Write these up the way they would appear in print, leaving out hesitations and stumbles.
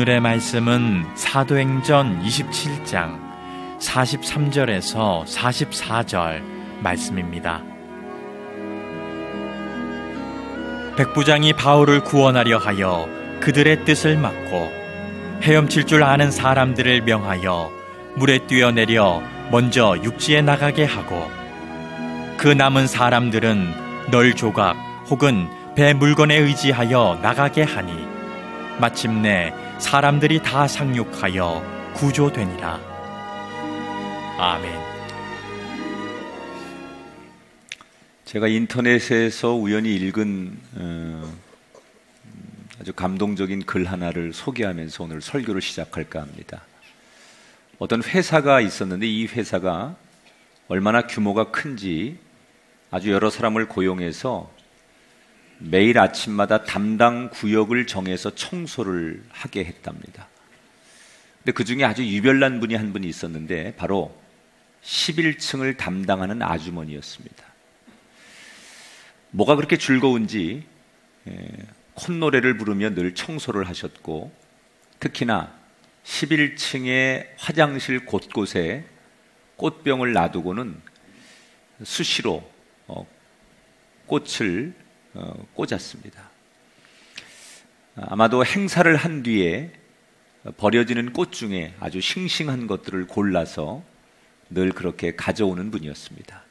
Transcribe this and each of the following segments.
오늘의 말씀은 사도행전 27장 43절에서 44절 말씀입니다. 백부장이 바울을 구원하려 하여 그들의 뜻을 막고 헤엄칠 줄 아는 사람들을 명하여 물에 뛰어내려 먼저 육지에 나가게 하고 그 남은 사람들은 널 조각 혹은 배 물건에 의지하여 나가게 하니 마침내 사람들이 다 상륙하여 구조되니라. 아멘. 제가 인터넷에서 우연히 읽은 아주 감동적인 글 하나를 소개하면서 오늘 설교를 시작할까 합니다. 어떤 회사가 있었는데 이 회사가 얼마나 규모가 큰지 아주 여러 사람을 고용해서 매일 아침마다 담당 구역을 정해서 청소를 하게 했답니다. 근데 그 중에 아주 유별난 분이 한 분이 있었는데 바로 11층을 담당하는 아주머니였습니다. 뭐가 그렇게 즐거운지 콧노래를 부르며 늘 청소를 하셨고, 특히나 11층의 화장실 곳곳에 꽃병을 놔두고는 수시로 꽃을 꽂았습니다. 아마도 행사를 한 뒤에 버려지는 꽃 중에 아주 싱싱한 것들을 골라서 늘 그렇게 가져오는 분이었습니다.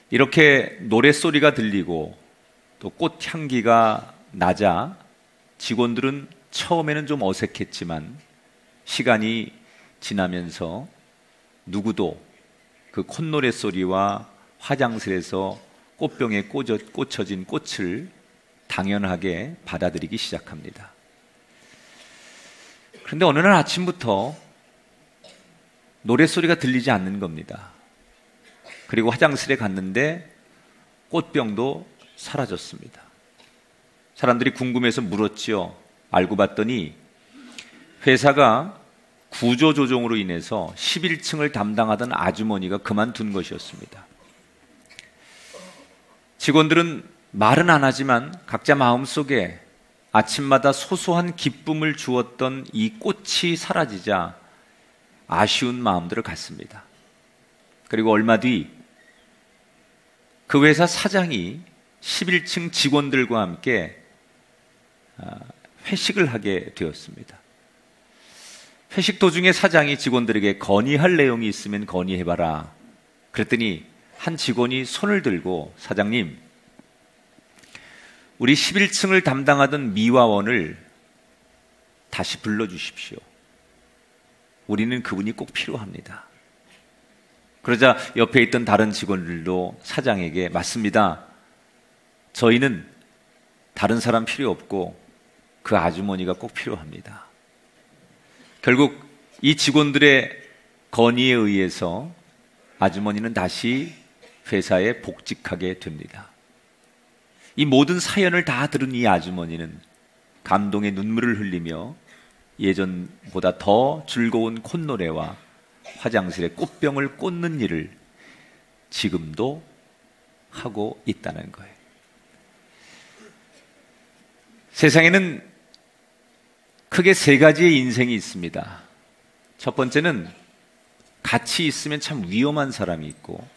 이렇게 노랫소리가 들리고 또 꽃향기가 나자 직원들은 처음에는 좀 어색했지만 시간이 지나면서 누구도 그 콧노랫소리와 화장실에서 꽃병에 꽂혀진 꽃을 당연하게 받아들이기 시작합니다. 그런데 어느 날 아침부터 노랫소리가 들리지 않는 겁니다. 그리고 화장실에 갔는데 꽃병도 사라졌습니다. 사람들이 궁금해서 물었지요. 알고 봤더니 회사가 구조조정으로 인해서 11층을 담당하던 아주머니가 그만둔 것이었습니다. 직원들은 말은 안 하지만 각자 마음속에 아침마다 소소한 기쁨을 주었던 이 꽃이 사라지자 아쉬운 마음들을 갖습니다. 그리고 얼마 뒤 그 회사 사장이 11층 직원들과 함께 회식을 하게 되었습니다. 회식 도중에 사장이 직원들에게 건의할 내용이 있으면 건의해봐라. 그랬더니 한 직원이 손을 들고, 사장님, 우리 11층을 담당하던 미화원을 다시 불러주십시오. 우리는 그분이 꼭 필요합니다. 그러자 옆에 있던 다른 직원들도 사장에게, 맞습니다. 저희는 다른 사람 필요 없고 그 아주머니가 꼭 필요합니다. 결국 이 직원들의 건의에 의해서 아주머니는 다시 회사에 복직하게 됩니다. 이 모든 사연을 다 들은 이 아주머니는 감동의 눈물을 흘리며 예전보다 더 즐거운 콧노래와 화장실에 꽃병을 꽂는 일을 지금도 하고 있다는 거예요. 세상에는 크게 세 가지의 인생이 있습니다. 첫 번째는 같이 있으면 참 위험한 사람이 있고,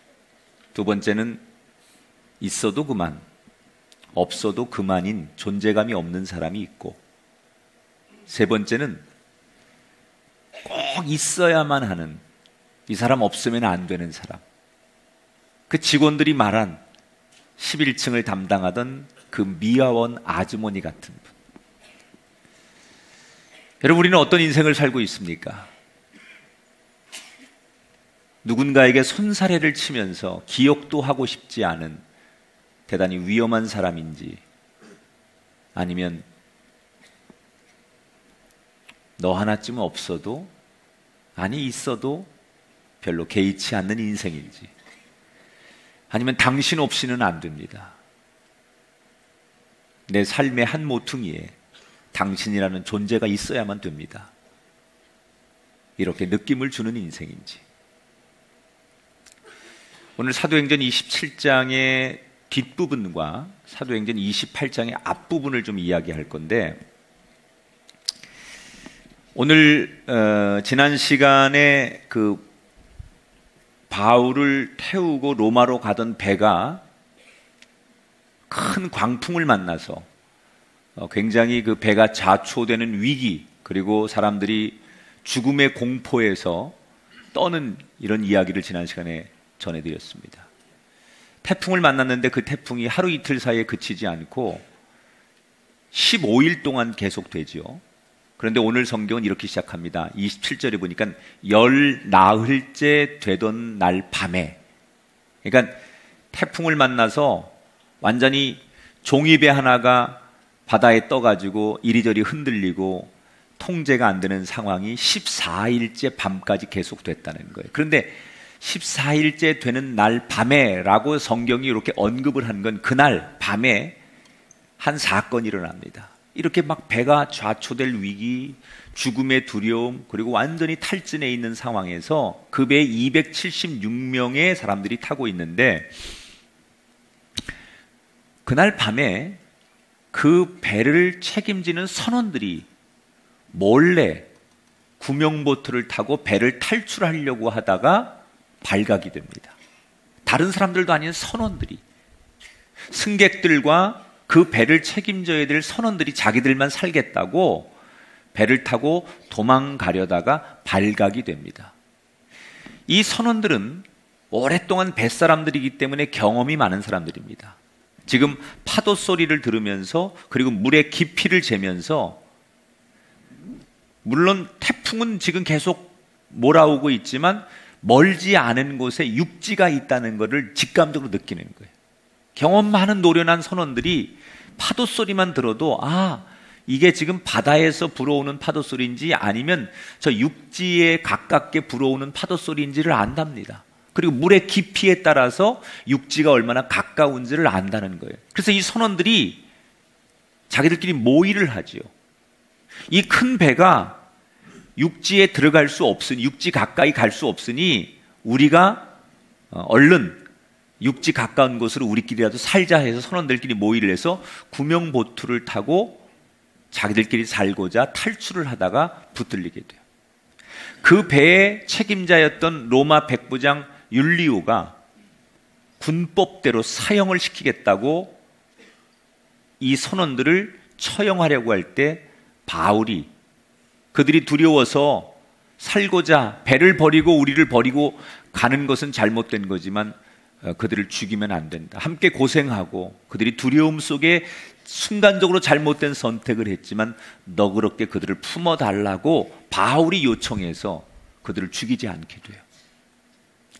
두 번째는 있어도 그만, 없어도 그만인 존재감이 없는 사람이 있고, 세 번째는 꼭 있어야만 하는, 이 사람 없으면 안 되는 사람. 그 직원들이 말한 11층을 담당하던 그 미화원 아주머니 같은 분. 여러분, 우리는 어떤 인생을 살고 있습니까? 누군가에게 손사래를 치면서 기억도 하고 싶지 않은 대단히 위험한 사람인지, 아니면 너 하나쯤 없어도, 아니 있어도 별로 개의치 않는 인생인지, 아니면 당신 없이는 안 됩니다. 내 삶의 한 모퉁이에 당신이라는 존재가 있어야만 됩니다. 이렇게 느낌을 주는 인생인지. 오늘 사도행전 27장의 뒷부분과 사도행전 28장의 앞부분을 좀 이야기할 건데, 오늘 지난 시간에 바울을 태우고 로마로 가던 배가 큰 광풍을 만나서 굉장히 그 배가 자초되는 위기, 그리고 사람들이 죽음의 공포에서 떠는 이런 이야기를 지난 시간에 전해드렸습니다. 태풍을 만났는데 그 태풍이 하루 이틀 사이에 그치지 않고 15일 동안 계속되지요. 그런데 오늘 성경은 이렇게 시작합니다. 27절에 보니까 열 나흘째 되던 날 밤에, 그러니까 태풍을 만나서 완전히 종이배 하나가 바다에 떠가지고 이리저리 흔들리고 통제가 안 되는 상황이 14일째 밤까지 계속됐다는 거예요. 그런데 14일째 되는 날 밤에 라고 성경이 이렇게 언급을 한 건 그날 밤에 한 사건이 일어납니다. 이렇게 막 배가 좌초될 위기, 죽음의 두려움, 그리고 완전히 탈진해 있는 상황에서 그 배에 276명의 사람들이 타고 있는데, 그날 밤에 그 배를 책임지는 선원들이 몰래 구명보트를 타고 배를 탈출하려고 하다가 발각이 됩니다. 다른 사람들도 아닌 선원들이, 승객들과 그 배를 책임져야 될 선원들이 자기들만 살겠다고 배를 타고 도망가려다가 발각이 됩니다. 이 선원들은 오랫동안 뱃사람들이기 때문에 경험이 많은 사람들입니다. 지금 파도 소리를 들으면서, 그리고 물의 깊이를 재면서, 물론 태풍은 지금 계속 몰아오고 있지만 멀지 않은 곳에 육지가 있다는 것을 직감적으로 느끼는 거예요. 경험 많은 노련한 선원들이 파도 소리만 들어도 이게 지금 바다에서 불어오는 파도 소리인지 아니면 저 육지에 가깝게 불어오는 파도 소리인지를 안답니다. 그리고 물의 깊이에 따라서 육지가 얼마나 가까운지를 안다는 거예요. 그래서 이 선원들이 자기들끼리 모의를 하지요. 이 큰 배가 육지에 들어갈 수 없으니, 육지 가까이 갈 수 없으니 우리가 얼른 육지 가까운 곳으로 우리끼리라도 살자 해서 선원들끼리 모의를 해서 구명보트를 타고 자기들끼리 살고자 탈출을 하다가 붙들리게 돼요. 그 배의 책임자였던 로마 백부장 율리오가 군법대로 사형을 시키겠다고 이 선원들을 처형하려고 할 때 바울이, 그들이 두려워서 살고자 배를 버리고 우리를 버리고 가는 것은 잘못된 거지만 그들을 죽이면 안 된다. 함께 고생하고 그들이 두려움 속에 순간적으로 잘못된 선택을 했지만 너그럽게 그들을 품어달라고 바울이 요청해서 그들을 죽이지 않게 돼요.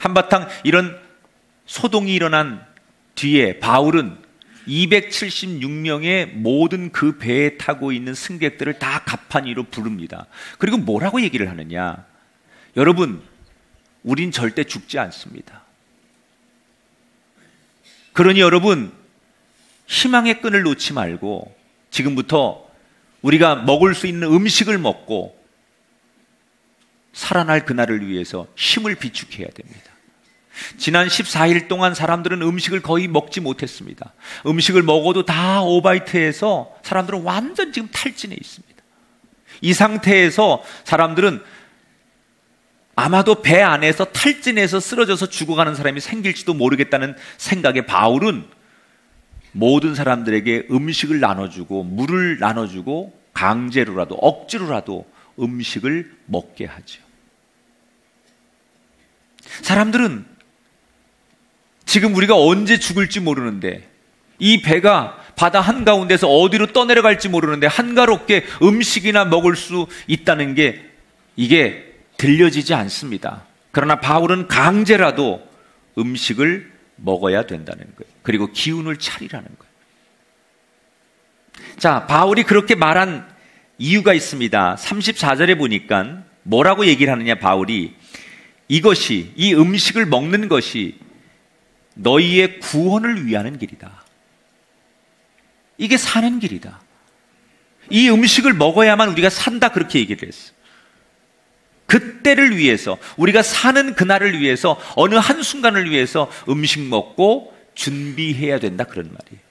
한바탕 이런 소동이 일어난 뒤에 바울은 276명의 모든 그 배에 타고 있는 승객들을 다 갑판위로 부릅니다. 그리고 뭐라고 얘기를 하느냐? 여러분, 우린 절대 죽지 않습니다. 그러니 여러분, 희망의 끈을 놓지 말고 지금부터 우리가 먹을 수 있는 음식을 먹고 살아날 그날을 위해서 힘을 비축해야 됩니다. 지난 14일 동안 사람들은 음식을 거의 먹지 못했습니다. 음식을 먹어도 다 오바이트해서 사람들은 완전 지금 탈진해 있습니다. 이 상태에서 사람들은 아마도 배 안에서 탈진해서 쓰러져서 죽어가는 사람이 생길지도 모르겠다는 생각에 바울은 모든 사람들에게 음식을 나눠주고 물을 나눠주고 강제로라도 억지로라도 음식을 먹게 하죠. 사람들은 지금 우리가 언제 죽을지 모르는데, 이 배가 바다 한가운데서 어디로 떠내려갈지 모르는데 한가롭게 음식이나 먹을 수 있다는 게 이게 들려지지 않습니다. 그러나 바울은 강제라도 음식을 먹어야 된다는 거예요. 그리고 기운을 차리라는 거예요. 자, 바울이 그렇게 말한 이유가 있습니다. 34절에 보니까 뭐라고 얘기를 하느냐, 바울이 이것이, 이 음식을 먹는 것이 너희의 구원을 위하는 길이다. 이게 사는 길이다. 이 음식을 먹어야만 우리가 산다, 그렇게 얘기를 했어. 그때를 위해서, 우리가 사는 그날을 위해서, 어느 한순간을 위해서 음식 먹고 준비해야 된다, 그런 말이에요.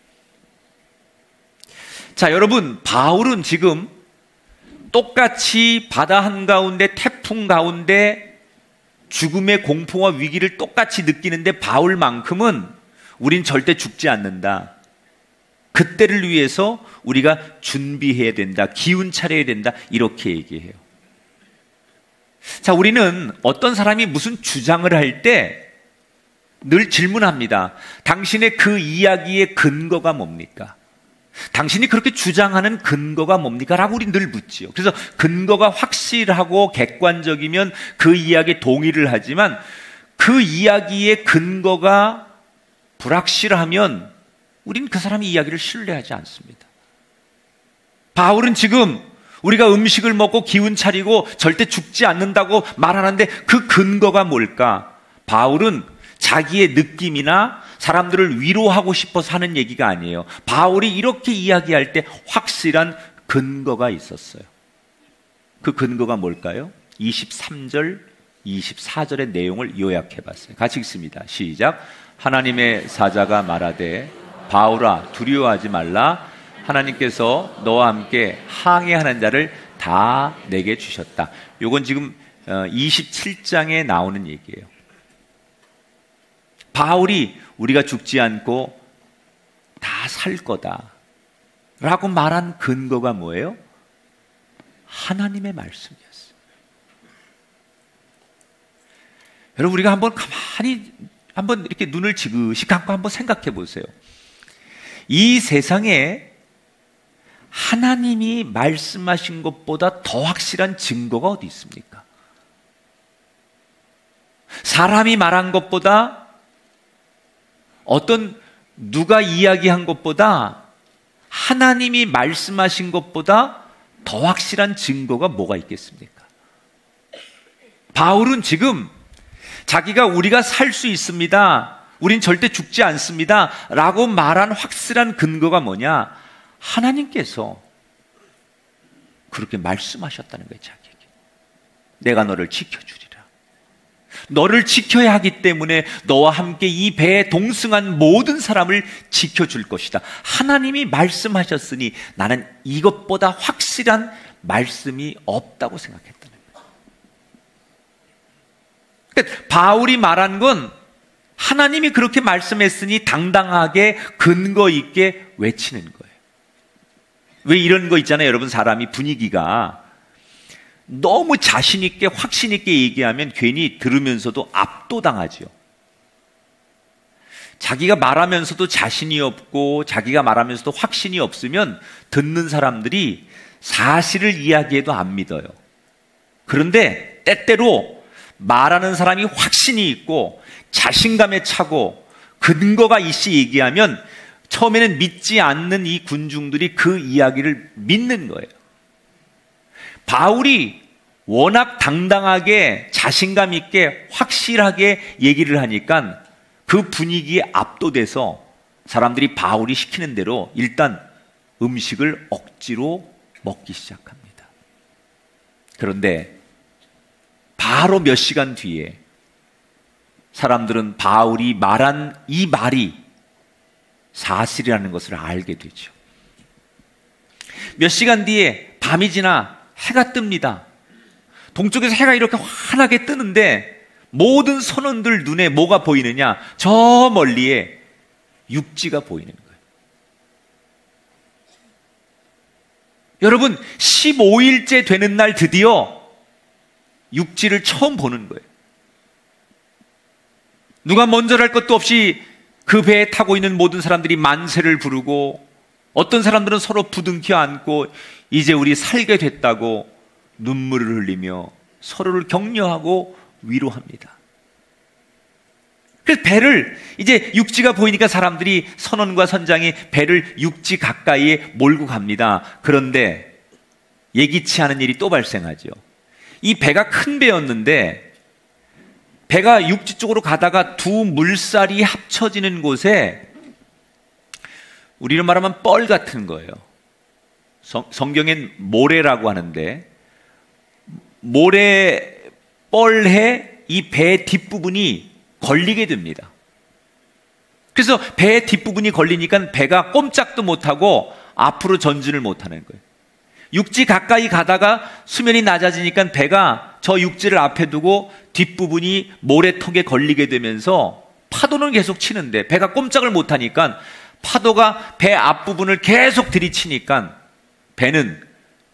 자, 여러분, 바울은 지금 똑같이 바다 한가운데 태풍 가운데 죽음의 공포와 위기를 똑같이 느끼는데 바울만큼은 우린 절대 죽지 않는다. 그때를 위해서 우리가 준비해야 된다. 기운 차려야 된다. 이렇게 얘기해요. 자, 우리는 어떤 사람이 무슨 주장을 할 때 늘 질문합니다. 당신의 그 이야기의 근거가 뭡니까? 당신이 그렇게 주장하는 근거가 뭡니까? 라고 우리 늘 묻지요. 그래서 근거가 확실하고 객관적이면 그 이야기에 동의를 하지만 그 이야기의 근거가 불확실하면 우린 그 사람의 이야기를 신뢰하지 않습니다. 바울은 지금 우리가 음식을 먹고 기운 차리고 절대 죽지 않는다고 말하는데 그 근거가 뭘까? 바울은 자기의 느낌이나 사람들을 위로하고 싶어서 하는 얘기가 아니에요. 바울이 이렇게 이야기할 때 확실한 근거가 있었어요. 그 근거가 뭘까요? 23절, 24절의 내용을 요약해 봤어요. 같이 읽습니다. 시작. 하나님의 사자가 말하되 바울아 두려워하지 말라. 하나님께서 너와 함께 항해하는 자를 다 내게 주셨다. 이건 지금 27장에 나오는 얘기예요. 바울이 우리가 죽지 않고 다 살 거다 라고 말한 근거가 뭐예요? 하나님의 말씀이었어요. 여러분, 우리가 한번 가만히 한번 이렇게 눈을 지그시 감고 한번 생각해 보세요. 이 세상에 하나님이 말씀하신 것보다 더 확실한 증거가 어디 있습니까? 사람이 말한 것보다 어떤 누가 이야기한 것보다 하나님이 말씀하신 것보다 더 확실한 증거가 뭐가 있겠습니까? 바울은 지금 자기가 우리가 살 수 있습니다. 우린 절대 죽지 않습니다. 라고 말한 확실한 근거가 뭐냐? 하나님께서 그렇게 말씀하셨다는 거예요, 자기에게. 내가 너를 지켜주리라. 너를 지켜야 하기 때문에 너와 함께 이 배에 동승한 모든 사람을 지켜줄 것이다. 하나님이 말씀하셨으니 나는 이것보다 확실한 말씀이 없다고 생각했다는 거예요. 그러니까 바울이 말한 건 하나님이 그렇게 말씀했으니 당당하게 근거 있게 외치는 거예요. 왜 이런 거 있잖아요, 여러분. 사람이 분위기가 너무 자신 있게 확신 있게 얘기하면 괜히 들으면서도 압도당하죠. 자기가 말하면서도 자신이 없고 자기가 말하면서도 확신이 없으면 듣는 사람들이 사실을 이야기해도 안 믿어요. 그런데 때때로 말하는 사람이 확신이 있고 자신감에 차고 근거가 있이 얘기하면 처음에는 믿지 않는 이 군중들이 그 이야기를 믿는 거예요. 바울이 워낙 당당하게 자신감 있게 확실하게 얘기를 하니까 그 분위기에 압도돼서 사람들이 바울이 시키는 대로 일단 음식을 억지로 먹기 시작합니다. 그런데 바로 몇 시간 뒤에 사람들은 바울이 말한 이 말이 사실이라는 것을 알게 되죠. 몇 시간 뒤에 밤이 지나 해가 뜹니다. 동쪽에서 해가 이렇게 환하게 뜨는데 모든 선원들 눈에 뭐가 보이느냐? 저 멀리에 육지가 보이는 거예요. 여러분, 15일째 되는 날 드디어 육지를 처음 보는 거예요. 누가 먼저랄 것도 없이 그 배에 타고 있는 모든 사람들이 만세를 부르고 어떤 사람들은 서로 부둥켜 안고 이제 우리 살게 됐다고 눈물을 흘리며 서로를 격려하고 위로합니다. 그래서 배를 이제 육지가 보이니까 사람들이 선원과 선장이 배를 육지 가까이에 몰고 갑니다. 그런데 예기치 않은 일이 또 발생하죠. 이 배가 큰 배였는데 배가 육지 쪽으로 가다가 두 물살이 합쳐지는 곳에 우리로 말하면 뻘 같은 거예요. 성경엔 모래라고 하는데 모래 뻘에 이 배 뒷부분이 걸리게 됩니다. 그래서 배 뒷부분이 걸리니까 배가 꼼짝도 못하고 앞으로 전진을 못하는 거예요. 육지 가까이 가다가 수면이 낮아지니까 배가 저 육지를 앞에 두고 뒷부분이 모래턱에 걸리게 되면서 파도는 계속 치는데 배가 꼼짝을 못하니까 파도가 배 앞부분을 계속 들이치니까 배는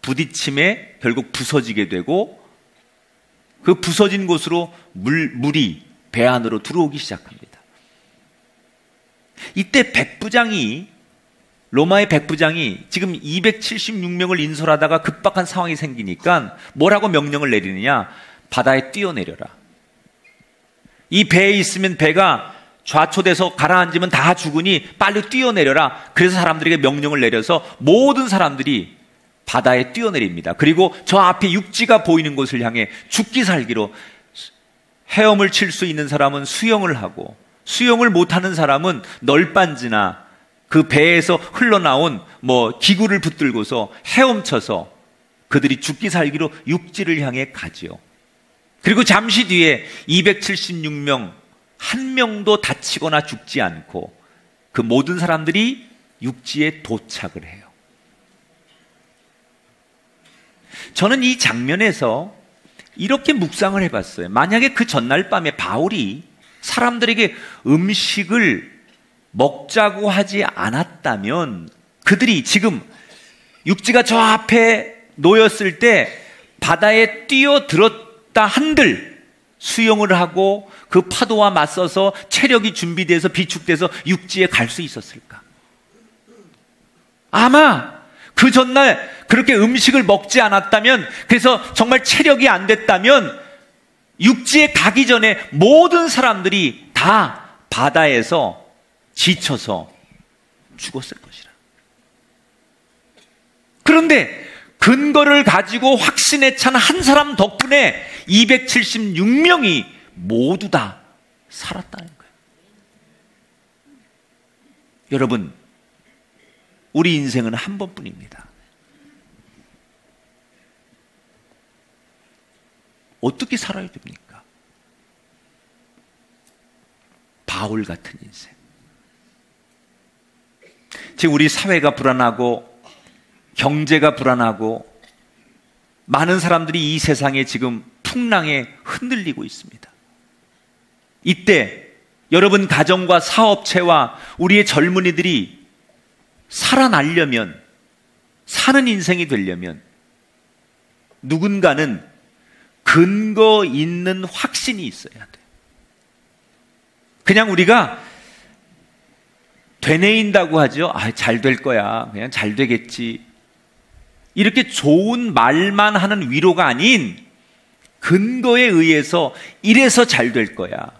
부딪힘에 결국 부서지게 되고 그 부서진 곳으로 물이 배 안으로 들어오기 시작합니다. 이때 로마의 백부장이 지금 276명을 인솔하다가 급박한 상황이 생기니까 뭐라고 명령을 내리느냐? 바다에 뛰어내려라. 이 배에 있으면 배가 좌초돼서 가라앉으면 다 죽으니 빨리 뛰어내려라. 그래서 사람들에게 명령을 내려서 모든 사람들이 바다에 뛰어내립니다. 그리고 저 앞에 육지가 보이는 곳을 향해 죽기 살기로 헤엄을 칠 수 있는 사람은 수영을 하고 수영을 못하는 사람은 널빤지나 그 배에서 흘러나온 기구를 붙들고서 헤엄쳐서 그들이 죽기 살기로 육지를 향해 가지요. 그리고 잠시 뒤에 276명 한 명도 다치거나 죽지 않고 그 모든 사람들이 육지에 도착을 해요. 저는 이 장면에서 이렇게 묵상을 해봤어요. 만약에 그 전날 밤에 바울이 사람들에게 음식을 먹자고 하지 않았다면 그들이 지금 육지가 저 앞에 놓였을 때 바다에 뛰어들었다 한들 수영을 하고 그 파도와 맞서서 체력이 준비돼서 비축돼서 육지에 갈 수 있었을까? 아마 그 전날 그렇게 음식을 먹지 않았다면, 그래서 정말 체력이 안 됐다면 육지에 가기 전에 모든 사람들이 다 바다에서 지쳐서 죽었을 것이라. 그런데 근거를 가지고 확신에 찬 한 사람 덕분에 276명이 모두 다 살았다는 거예요. 여러분, 우리 인생은 한 번뿐입니다. 어떻게 살아야 됩니까? 바울 같은 인생. 지금 우리 사회가 불안하고 경제가 불안하고 많은 사람들이 이 세상에 지금 풍랑에 흔들리고 있습니다. 이때 여러분 가정과 사업체와 우리의 젊은이들이 살아나려면, 사는 인생이 되려면 누군가는 근거 있는 확신이 있어야 돼요. 그냥 우리가 되뇌인다고 하죠. 잘 될 거야. 그냥 잘 되겠지. 이렇게 좋은 말만 하는 위로가 아닌 근거에 의해서 이래서 잘 될 거야.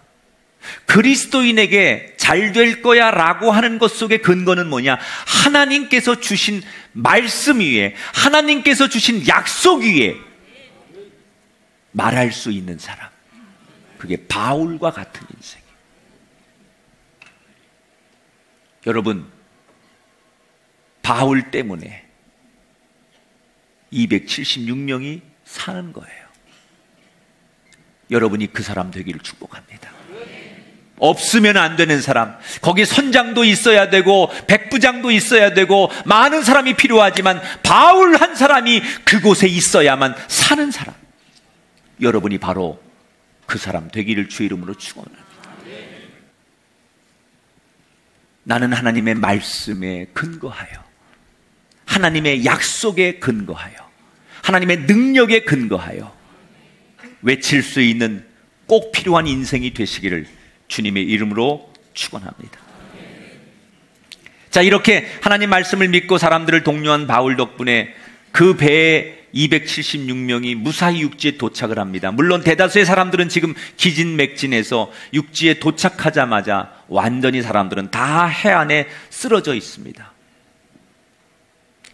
그리스도인에게 잘 될 거야 라고 하는 것 속의 근거는 뭐냐? 하나님께서 주신 말씀 위에, 하나님께서 주신 약속 위에 말할 수 있는 사람. 그게 바울과 같은 인생이에요. 여러분, 바울 때문에 276명이 사는 거예요. 여러분이 그 사람 되기를 축복합니다. 없으면 안 되는 사람, 거기 선장도 있어야 되고 백부장도 있어야 되고 많은 사람이 필요하지만 바울 한 사람이 그곳에 있어야만 사는 사람, 여러분이 바로 그 사람 되기를 주의 이름으로 축원합니다. 나는 하나님의 말씀에 근거하여, 하나님의 약속에 근거하여, 하나님의 능력에 근거하여 외칠 수 있는 꼭 필요한 인생이 되시기를 주님의 이름으로 축원합니다. 자, 이렇게 하나님 말씀을 믿고 사람들을 독려한 바울 덕분에 그 배에 276명이 무사히 육지에 도착을 합니다. 물론 대다수의 사람들은 지금 기진맥진해서 육지에 도착하자마자 완전히 사람들은 다 해안에 쓰러져 있습니다.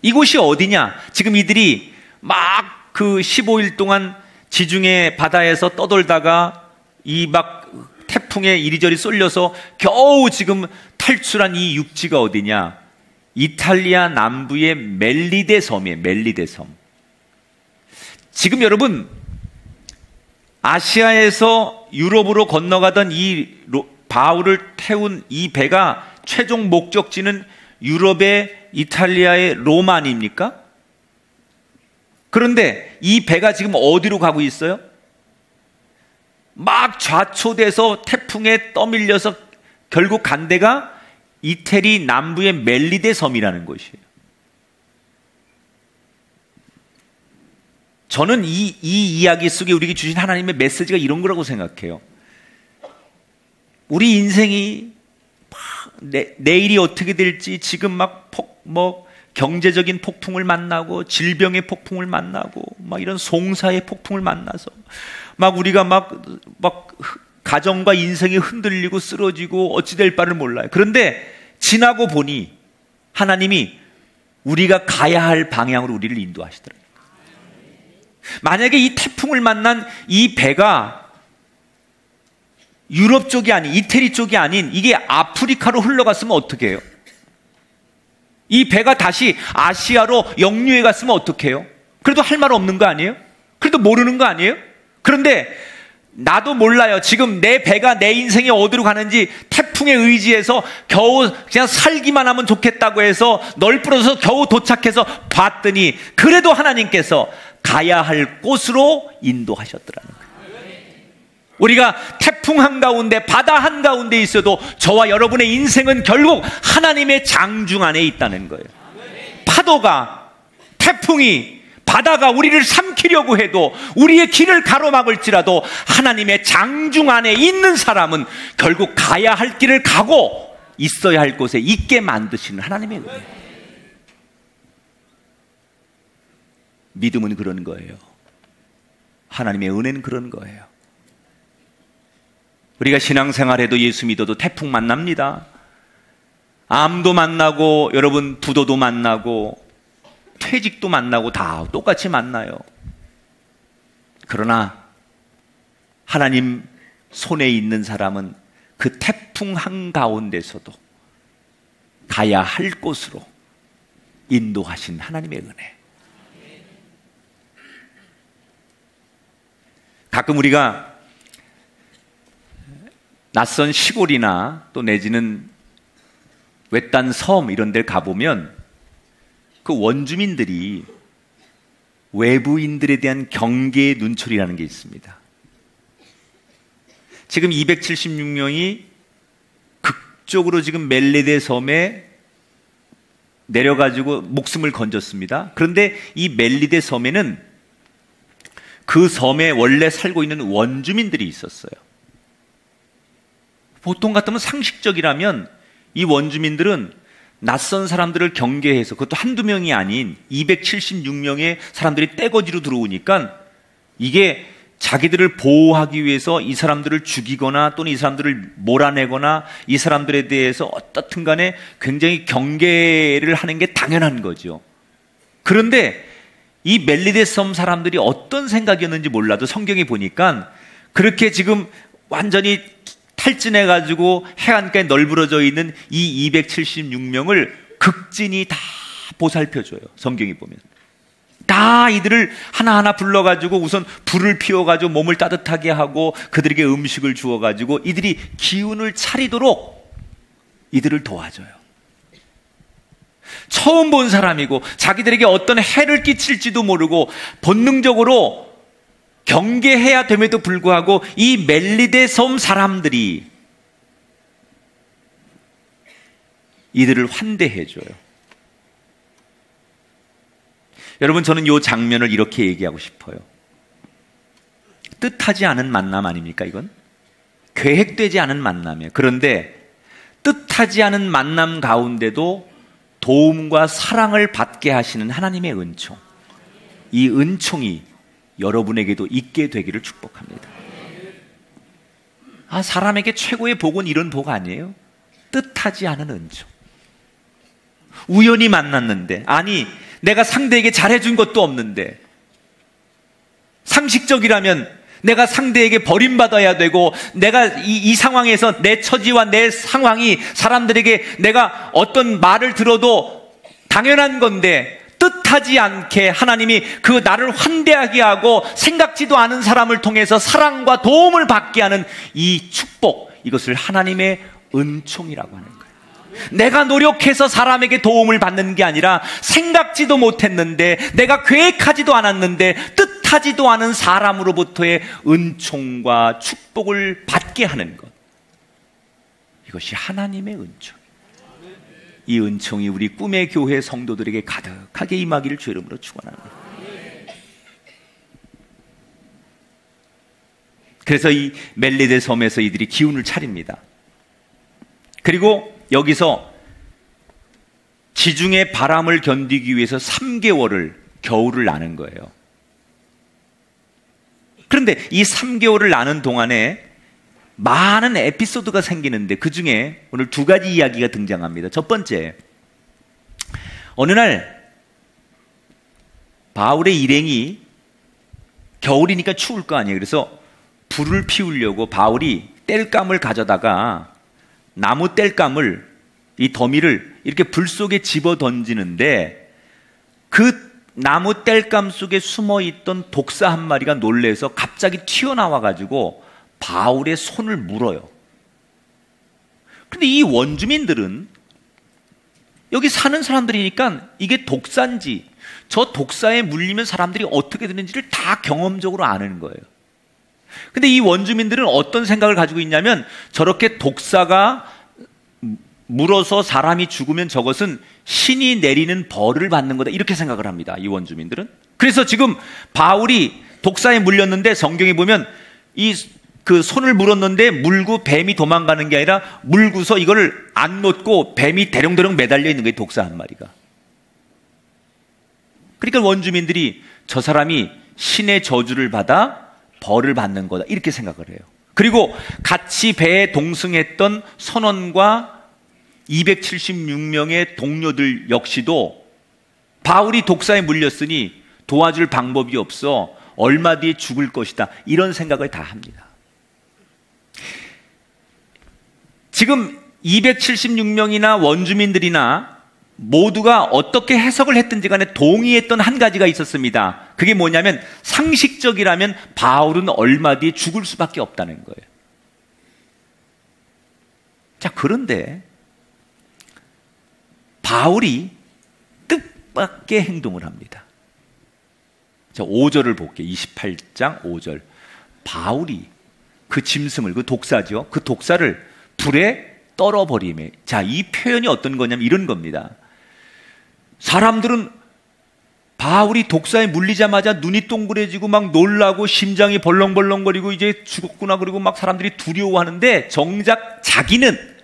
이곳이 어디냐? 지금 이들이 막 그 15일 동안 지중해 바다에서 떠돌다가 이 막 태풍에 이리저리 쏠려서 겨우 지금 탈출한 이 육지가 어디냐? 이탈리아 남부의 멜리데 섬이에요. 멜리데 섬. 지금 여러분, 아시아에서 유럽으로 건너가던 이 바울을 태운 이 배가 최종 목적지는 유럽의 이탈리아의 로마 아닙니까? 그런데 이 배가 지금 어디로 가고 있어요? 막 좌초돼서 태풍에 떠밀려서 결국 간 데가 이태리 남부의 멜리데 섬이라는 곳이에요. 저는 이 이야기 속에 우리에게 주신 하나님의 메시지가 이런 거라고 생각해요. 우리 인생이 내일이 어떻게 될지 지금 막 경제적인 폭풍을 만나고 질병의 폭풍을 만나고 막 이런 송사의 폭풍을 만나서 막 우리가 막 가정과 인생이 흔들리고 쓰러지고 어찌 될 바를 몰라요. 그런데 지나고 보니 하나님이 우리가 가야 할 방향으로 우리를 인도하시더라고요. 만약에 이 태풍을 만난 이 배가 유럽 쪽이 아닌, 이태리 쪽이 아닌 이게 아프리카로 흘러갔으면 어떻게 해요? 이 배가 다시 아시아로 역류해 갔으면 어떻게 해요? 그래도 할 말 없는 거 아니에요? 그래도 모르는 거 아니에요? 그런데 나도 몰라요. 지금 내 배가 내 인생이 어디로 가는지 태풍에 의지해서 겨우 그냥 살기만 하면 좋겠다고 해서 널브러져서 겨우 도착해서 봤더니 그래도 하나님께서 가야 할 곳으로 인도하셨더라는 거예요. 우리가 태풍 한가운데 바다 한가운데 있어도 저와 여러분의 인생은 결국 하나님의 장중 안에 있다는 거예요. 파도가, 태풍이, 바다가 우리를 삼키려고 해도 우리의 길을 가로막을지라도 하나님의 장중 안에 있는 사람은 결국 가야 할 길을 가고 있어야 할 곳에 있게 만드시는 하나님의 은혜. 믿음은 그런 거예요. 하나님의 은혜는 그런 거예요. 우리가 신앙생활해도 예수 믿어도 태풍 만납니다. 암도 만나고 여러분 부도도 만나고 퇴직도 만나고 다 똑같이 만나요. 그러나 하나님 손에 있는 사람은 그 태풍 한가운데서도 가야 할 곳으로 인도하신 하나님의 은혜. 가끔 우리가 낯선 시골이나 또 내지는 외딴 섬 이런 데 가보면 그 원주민들이 외부인들에 대한 경계의 눈초리라는 게 있습니다. 지금 276명이 극적으로 지금 멜리데 섬에 내려가지고 목숨을 건졌습니다. 그런데 이 멜리데 섬에는 그 섬에 원래 살고 있는 원주민들이 있었어요. 보통 같으면 상식적이라면 이 원주민들은 낯선 사람들을 경계해서, 그것도 한두 명이 아닌 276명의 사람들이 떼거지로 들어오니까 이게 자기들을 보호하기 위해서 이 사람들을 죽이거나 또는 이 사람들을 몰아내거나 이 사람들에 대해서 어떻든 간에 굉장히 경계를 하는 게 당연한 거죠. 그런데 이 멜리데 섬 사람들이 어떤 생각이었는지 몰라도 성경에 보니까 그렇게 지금 완전히 탈진해가지고 해안가에 널브러져 있는 이 276명을 극진히 다 보살펴줘요. 성경이 보면 다 이들을 하나하나 불러가지고 우선 불을 피워가지고 몸을 따뜻하게 하고 그들에게 음식을 주어가지고 이들이 기운을 차리도록 이들을 도와줘요. 처음 본 사람이고 자기들에게 어떤 해를 끼칠지도 모르고 본능적으로 경계해야 됨에도 불구하고 이 멜리데 섬 사람들이 이들을 환대해줘요. 여러분, 저는 이 장면을 이렇게 얘기하고 싶어요. 뜻하지 않은 만남 아닙니까 이건? 계획되지 않은 만남이에요. 그런데 뜻하지 않은 만남 가운데도 도움과 사랑을 받게 하시는 하나님의 은총, 이 은총이 여러분에게도 있게 되기를 축복합니다. 사람에게 최고의 복은 이런 복 아니에요? 뜻하지 않은 은총. 우연히 만났는데, 아니 내가 상대에게 잘해준 것도 없는데, 상식적이라면 내가 상대에게 버림받아야 되고 내가 이 상황에서 내 처지와 내 상황이 사람들에게 내가 어떤 말을 들어도 당연한 건데 뜻하지 않게 하나님이 그 나를 환대하게 하고 생각지도 않은 사람을 통해서 사랑과 도움을 받게 하는 이 축복, 이것을 하나님의 은총이라고 하는 거예요. 내가 노력해서 사람에게 도움을 받는 게 아니라 생각지도 못했는데, 내가 계획하지도 않았는데 뜻하지도 않은 사람으로부터의 은총과 축복을 받게 하는 것, 이것이 하나님의 은총. 이 은총이 우리 꿈의 교회 성도들에게 가득하게 임하기를 주의 이름으로 축원합니다. 그래서 이 멜리데 섬에서 이들이 기운을 차립니다. 그리고 여기서 지중해 바람을 견디기 위해서 3개월을 겨울을 나는 거예요. 그런데 이 3개월을 나는 동안에 많은 에피소드가 생기는데, 그 중에 오늘 2가지 이야기가 등장합니다. 첫 번째, 어느 날 바울의 일행이, 겨울이니까 추울 거 아니에요. 그래서 불을 피우려고 바울이 땔감을 가져다가 나무 땔감을, 이 더미를 이렇게 불 속에 집어 던지는데, 그 나무 땔감 속에 숨어있던 독사 한 마리가 놀래서 갑자기 튀어나와가지고 바울의 손을 물어요. 근데 이 원주민들은 여기 사는 사람들이니까 이게 독사인지, 저 독사에 물리면 사람들이 어떻게 되는지를 다 경험적으로 아는 거예요. 근데 이 원주민들은 어떤 생각을 가지고 있냐면, 저렇게 독사가 물어서 사람이 죽으면 저것은 신이 내리는 벌을 받는 거다, 이렇게 생각을 합니다, 이 원주민들은. 그래서 지금 바울이 독사에 물렸는데, 성경에 보면 그 손을 물었는데 물고 뱀이 도망가는 게 아니라 물고서 이거를 안 놓고 뱀이 대령대령 매달려 있는 거예요, 독사 한 마리가. 그러니까 원주민들이 저 사람이 신의 저주를 받아 벌을 받는 거다, 이렇게 생각을 해요. 그리고 같이 배에 동승했던 선원과 276명의 동료들 역시도 바울이 독사에 물렸으니 도와줄 방법이 없어 얼마 뒤에 죽을 것이다, 이런 생각을 다 합니다. 지금 276명이나 원주민들이나 모두가 어떻게 해석을 했든지 간에 동의했던 한 가지가 있었습니다. 그게 뭐냐면, 상식적이라면 바울은 얼마 뒤에 죽을 수밖에 없다는 거예요. 자, 그런데 바울이 뜻밖의 행동을 합니다. 자, 5절을 볼게요. 28장 5절. 바울이 그 짐승을, 그 독사죠, 그 독사를 불에 떨어버리며. 자, 이 표현이 어떤 거냐면 이런 겁니다. 사람들은 바울이 독사에 물리자마자 눈이 동그래지고 막 놀라고 심장이 벌렁벌렁거리고 이제 죽었구나, 그리고 막 사람들이 두려워하는데, 정작 자기는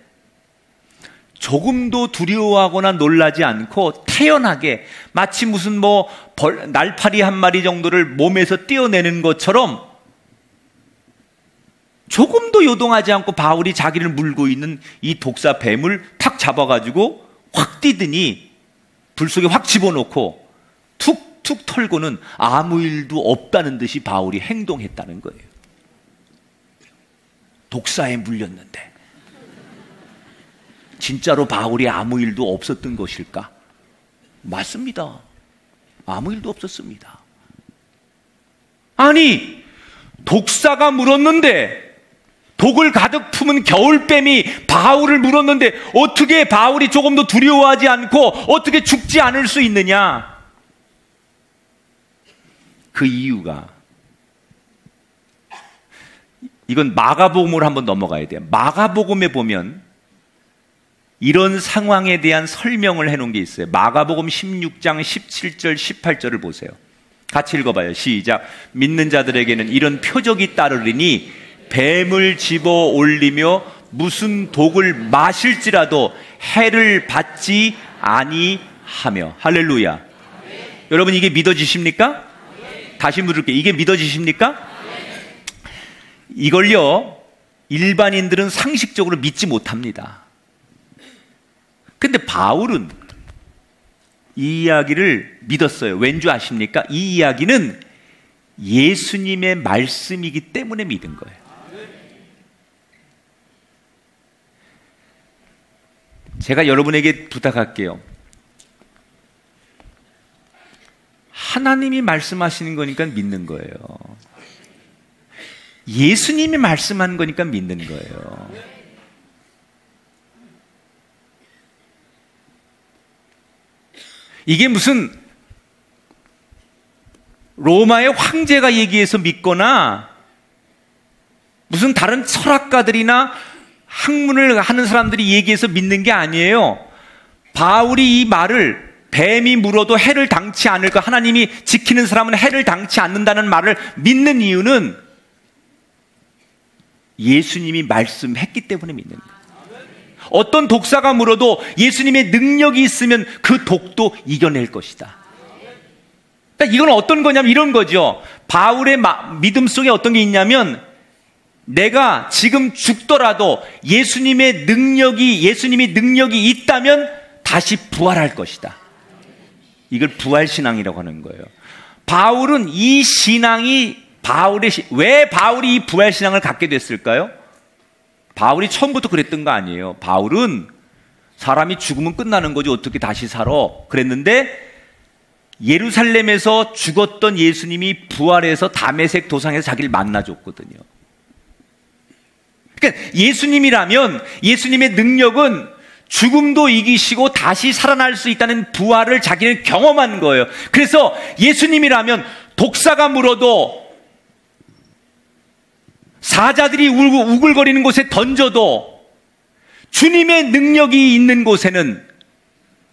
조금도 두려워하거나 놀라지 않고 태연하게, 마치 무슨 날파리 한 마리 정도를 몸에서 떼어내는 것처럼 조금도 요동하지 않고 바울이 자기를 물고 있는 이 독사 뱀을 탁 잡아가지고 확 뛰더니 불 속에 확 집어넣고 툭툭 털고는 아무 일도 없다는 듯이 바울이 행동했다는 거예요. 독사에 물렸는데 진짜로 바울이 아무 일도 없었던 것일까? 맞습니다. 아무 일도 없었습니다. 아니, 독사가 물었는데, 독을 가득 품은 겨울뱀이 바울을 물었는데 어떻게 바울이 조금도 두려워하지 않고 어떻게 죽지 않을 수 있느냐? 그 이유가, 이건 마가복음으로 한번 넘어가야 돼요. 마가복음에 보면 이런 상황에 대한 설명을 해놓은 게 있어요. 마가복음 16장 17절 18절을 보세요. 같이 읽어봐요. 시작. 믿는 자들에게는 이런 표적이 따르리니 뱀을 집어 올리며 무슨 독을 마실지라도 해를 받지 아니하며. 할렐루야. 여러분, 이게 믿어지십니까? 다시 물을게요. 이게 믿어지십니까? 이걸요, 일반인들은 상식적으로 믿지 못합니다. 근데 바울은 이 이야기를 믿었어요. 왠지 아십니까? 이 이야기는 예수님의 말씀이기 때문에 믿은 거예요. 제가 여러분에게 부탁할게요. 하나님이 말씀하시는 거니까 믿는 거예요. 예수님이 말씀하는 거니까 믿는 거예요. 이게 무슨 로마의 황제가 얘기해서 믿거나 무슨 다른 철학가들이나 학문을 하는 사람들이 얘기해서 믿는 게 아니에요. 바울이 이 말을 뱀이 물어도 해를 당치 않을 것, 하나님이 지키는 사람은 해를 당치 않는다는 말을 믿는 이유는 예수님이 말씀했기 때문에 믿는 거예요. 어떤 독사가 물어도 예수님의 능력이 있으면 그 독도 이겨낼 것이다. 그러니까 이건 어떤 거냐면 이런 거죠. 바울의 믿음 속에 어떤 게 있냐면, 내가 지금 죽더라도 예수님이 능력이 있다면 다시 부활할 것이다. 이걸 부활신앙이라고 하는 거예요. 바울은 이 신앙이 왜 바울이 이 부활신앙을 갖게 됐을까요? 바울이 처음부터 그랬던 거 아니에요. 바울은 사람이 죽으면 끝나는 거지 어떻게 다시 살아 그랬는데, 예루살렘에서 죽었던 예수님이 부활해서 다메섹 도상에서 자기를 만나줬거든요. 그러니까 예수님이라면, 예수님의 능력은 죽음도 이기시고 다시 살아날 수 있다는 부활을 자기는 경험한 거예요. 그래서 예수님이라면 독사가 물어도, 사자들이 우글거리는 곳에 던져도 주님의 능력이 있는 곳에는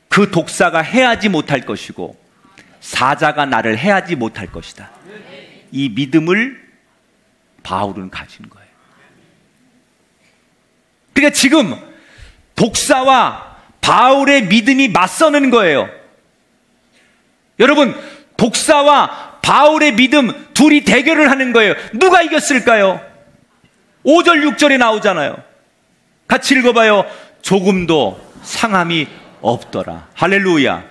그 독사가 해하지 못할 것이고 사자가 나를 해하지 못할 것이다. 이 믿음을 바울은 가진 거예요. 그러니까 지금 독사와 바울의 믿음이 맞서는 거예요. 여러분, 독사와 바울의 믿음 둘이 대결을 하는 거예요. 누가 이겼을까요? 5절 6절에 나오잖아요. 같이 읽어봐요. 조금도 상함이 없더라. 할렐루야.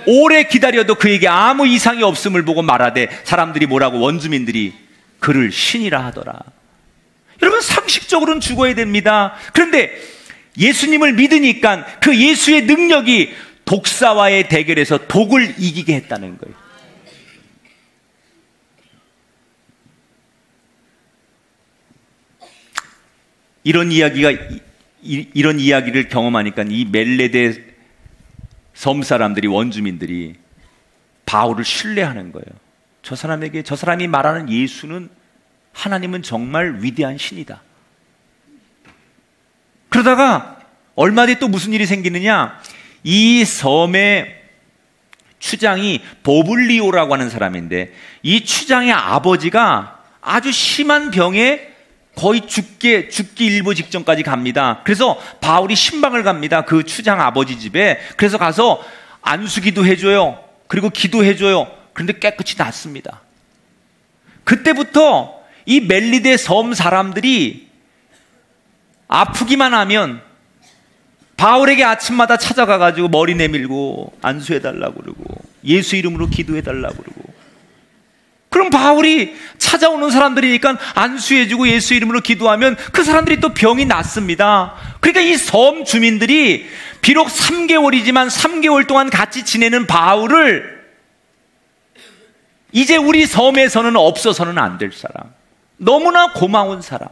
오래 기다려도 그에게 아무 이상이 없음을 보고 말하되 사람들이 뭐라고, 원주민들이 그를 신이라 하더라. 여러분, 상식적으로는 죽어야 됩니다. 그런데 예수님을 믿으니까 그 예수의 능력이 독사와의 대결에서 독을 이기게 했다는 거예요. 이런 이야기를 경험하니까 이 멜레데 섬 사람들이, 원주민들이 바울을 신뢰하는 거예요. 저 사람이 말하는 예수는, 하나님은 정말 위대한 신이다. 그러다가 얼마 뒤에 또 무슨 일이 생기느냐, 이 섬의 추장이 보블리오라고 하는 사람인데, 이 추장의 아버지가 아주 심한 병에 거의 죽기 일보 직전까지 갑니다. 그래서 바울이 신방을 갑니다. 그 추장 아버지 집에. 그래서 가서 안수기도 해줘요. 그리고 기도해줘요. 그런데 깨끗이 낫습니다. 그때부터 이 멜리데 섬 사람들이 아프기만 하면 바울에게 아침마다 찾아가가지고 머리 내밀고 안수해달라고 그러고 예수 이름으로 기도해달라고 그러고, 그럼 바울이 찾아오는 사람들이니까 안수해주고 예수 이름으로 기도하면 그 사람들이 또 병이 낫습니다. 그러니까 이 섬 주민들이 비록 3개월이지만 3개월 동안 같이 지내는 바울을 이제 우리 섬에서는 없어서는 안 될 사람, 너무나 고마운 사람,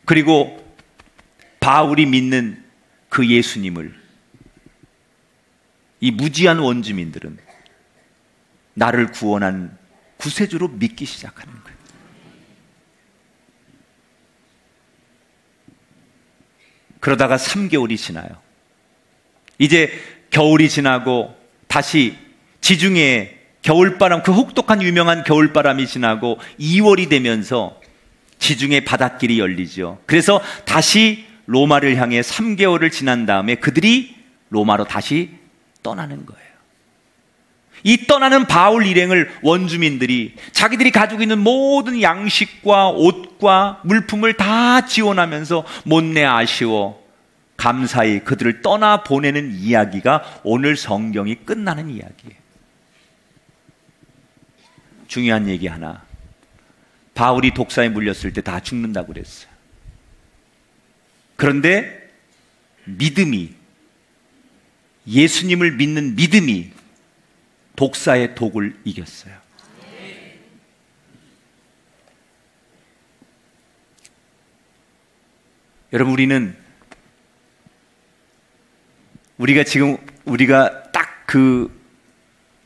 그리고 바울이 믿는 그 예수님을 이 무지한 원주민들은 나를 구원한 구세주로 믿기 시작하는 거예요. 그러다가 3개월이 지나요. 이제 겨울이 지나고 다시 지중해 겨울바람, 그 혹독한 유명한 겨울바람이 지나고 2월이 되면서 지중해 바닷길이 열리죠. 그래서 다시 로마를 향해 3개월을 지난 다음에 그들이 로마로 다시 떠나는 거예요. 이 떠나는 바울 일행을 원주민들이 자기들이 가지고 있는 모든 양식과 옷과 물품을 다 지원하면서 못내 아쉬워 감사히 그들을 떠나 보내는 이야기가 오늘 성경이 끝나는 이야기예요. 중요한 얘기 하나. 바울이 독사에 물렸을 때 다 죽는다고 그랬어요. 그런데 믿음이, 예수님을 믿는 믿음이 독사의 독을 이겼어요. 여러분, 우리가 지금 우리가 딱 그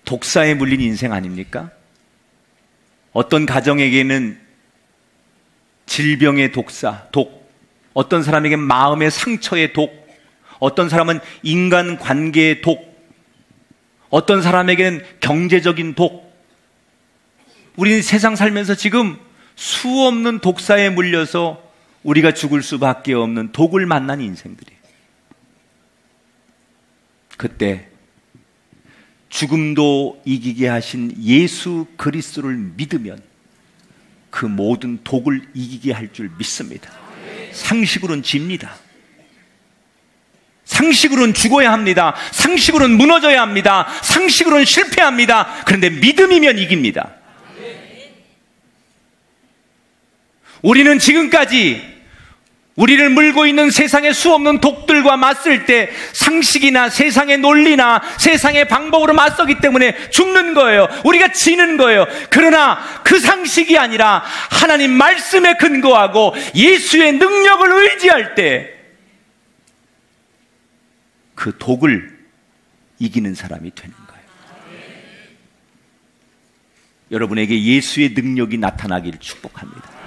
독사에 물린 인생 아닙니까? 어떤 가정에게는 질병의 독사, 독, 어떤 사람에게는 마음의 상처의 독, 어떤 사람은 인간관계의 독, 어떤 사람에게는 경제적인 독. 우리는 세상 살면서 지금 수없는 독사에 물려서 우리가 죽을 수밖에 없는 독을 만난 인생들이에요. 그때 죽음도 이기게 하신 예수 그리스도를 믿으면 그 모든 독을 이기게 할 줄 믿습니다. 상식으로는 집니다. 상식으로는 죽어야 합니다. 상식으로는 무너져야 합니다. 상식으로는 실패합니다. 그런데 믿음이면 이깁니다. 우리는 지금까지 우리를 물고 있는 세상의 수없는 독들과 맞설 때 상식이나 세상의 논리나 세상의 방법으로 맞서기 때문에 죽는 거예요. 우리가 지는 거예요. 그러나 그 상식이 아니라 하나님 말씀에 근거하고 예수의 능력을 의지할 때 그 독을 이기는 사람이 되는 거예요. 여러분에게 예수의 능력이 나타나기를 축복합니다.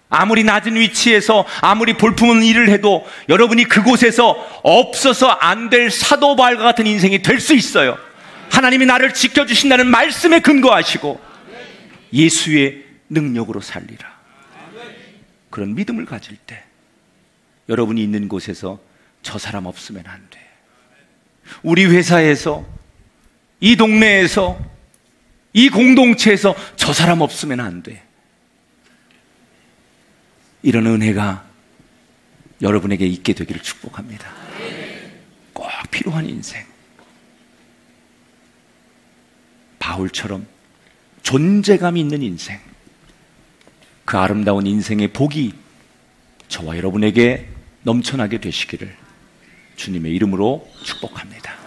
아무리 낮은 위치에서 아무리 볼품없는 일을 해도 여러분이 그곳에서 없어서 안 될 사도바울과 같은 인생이 될 수 있어요. 하나님이 나를 지켜주신다는 말씀에 근거하시고 예수의 능력으로 살리라. 그런 믿음을 가질 때 여러분이 있는 곳에서 저 사람 없으면 안 돼. 우리 회사에서, 이 동네에서, 이 공동체에서 저 사람 없으면 안 돼. 이런 은혜가 여러분에게 있게 되기를 축복합니다. 꼭 필요한 인생. 바울처럼 존재감이 있는 인생. 그 아름다운 인생의 복이 저와 여러분에게 넘쳐나게 되시기를 주님의 이름으로 축복합니다.